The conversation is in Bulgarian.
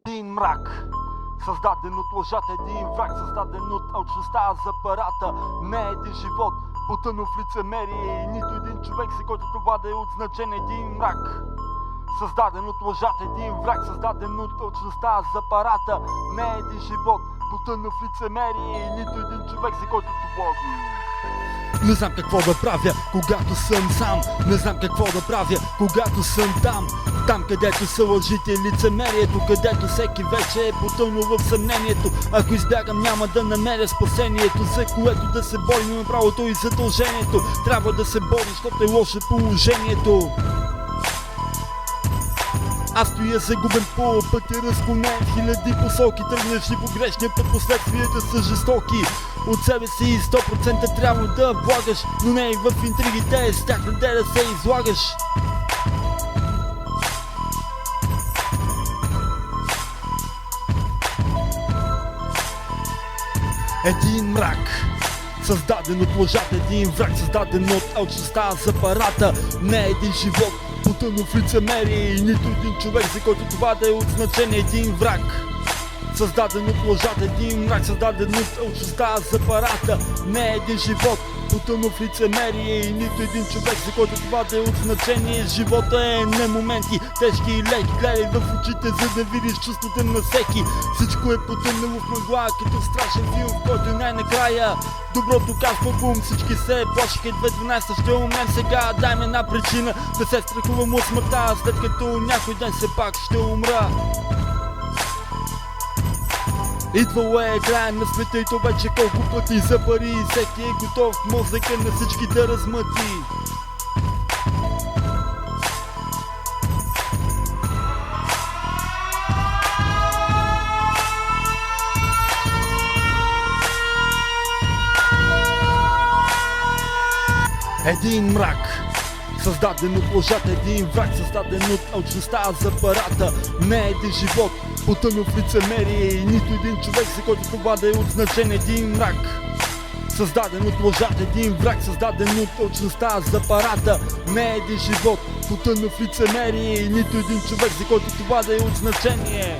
Един мрак, създаден от лъжата, един враг, създаден от алчността за парата. Не е един живот, потънал в лицемерие и нито един човек, за който това да е от значение. Един мрак, създаден от лъжата, един враг, създаден от алчността за парата. Не е един живот, потънал в лицемерие и нито един човек, за който това да е. Не знам какво да правя, когато съм сам. Не знам какво да правя, когато съм там. Там, където са лъжите и лицемерието, където всеки вече е потънал в съмнението. Ако избягам, няма да намеря спасението, за което да се борим, имам правото и задължението. Трябва да се бориш, защото е лошо положението. Аз стоя загубен по пътя, разклонен в хиляди посоки. Тръгнеш и по грешния път, последствията са жестоки. От себе си 100% трябва да влагаш, но не и в интригите, с тях не да се излагаш. Един мрак, създаден от лъжата, един враг, създаден от алчността за парата. Не е един живот, потънал в лицемерие и нито един човек, за който това да е от значение. Един враг, създаден от лъжата, един мрак, създаден от алчността за парата. Не е един живот, потънал в лицемерие и нито един човек, за който това да е от значение. Живота е не моменти, тежки и леки. Гледай в очите, за да видиш чувствата на всеки. Всичко е потънало в мъгла, като страшен филм, в който най-накрая доброто казва бум. Всички се плашиха, 2012 ще умрем сега. Дай ми една причина да се страхувам от смъртта, след като някой ден все пак ще умра. Идвало е края на света и то вече колко пъти за пари. Всеки е готов мозъка на всички да размъти. Един мрак, създаден от лъжата, един враг, създаден от алчността за парата. Не е един живот, потънал в лицемерие и нито един човек, за който това да е от значение. Един мрак, създаден от лъжата, един враг, създаден от алчността за парата. Не е един живот, потънал в лицемерие и нито един човек, за който това да е от значение.